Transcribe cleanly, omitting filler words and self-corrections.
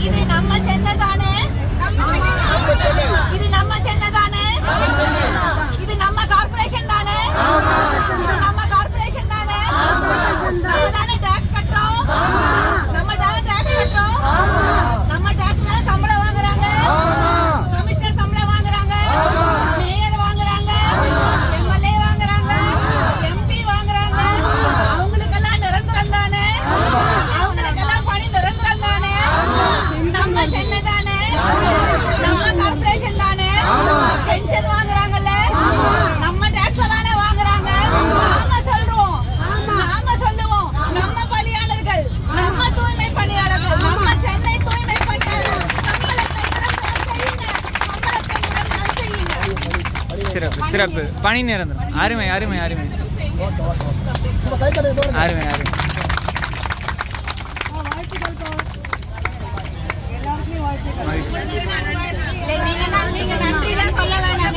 இது நம்ம சென்னை தானே? இது நம்ம சென்னை தானே? இது நம்ம கார்ப்பரேஷன் தானே? இது நம்ம கார்ப்பரேஷன் தானே? நம்ம தானே டாக்ஸ் கட்டுறோம்? நம்ம தானே டாக்ஸ் கட்டுறோம்? நம்ம டாக்ஸ் தானே சம்பளம் வாங்குறாங்க, கமிஷனர் சம்பளம் வாங்குறாங்க, மேயர் வாங்குறாங்க, எம்எல்ஏ வாங்குறாங்க, எம்பி வாங்குறாங்க. அவங்களுக்கெல்லாம் நிரந்தரம் தானே? அவங்களுக்கெல்லாம் பணி நிரந்தரம் தானே? நம்ம சென்னை தானே? நம்ம கார்ப்பரேஷன் தானே? பென்ஷன் வாங்குறாங்கல்ல, நம்ம டாக்ஸ் தானே வாங்குறாங்க. நாம சொல்றோம், நாம சொல்லுவோம், நம்ம பணியாளர்கள், நம்ம தூய்மை பணியாளர்கள், நம்ம சென்னை தூய்மை பணியாளர்கள் சிறப்பு சிறப்பு. பணி நிரந்தரம். அருமை அருமை அருமை அருமை அருமை. நீங்க நன்றிலாம் சொல்ல வேணாம்.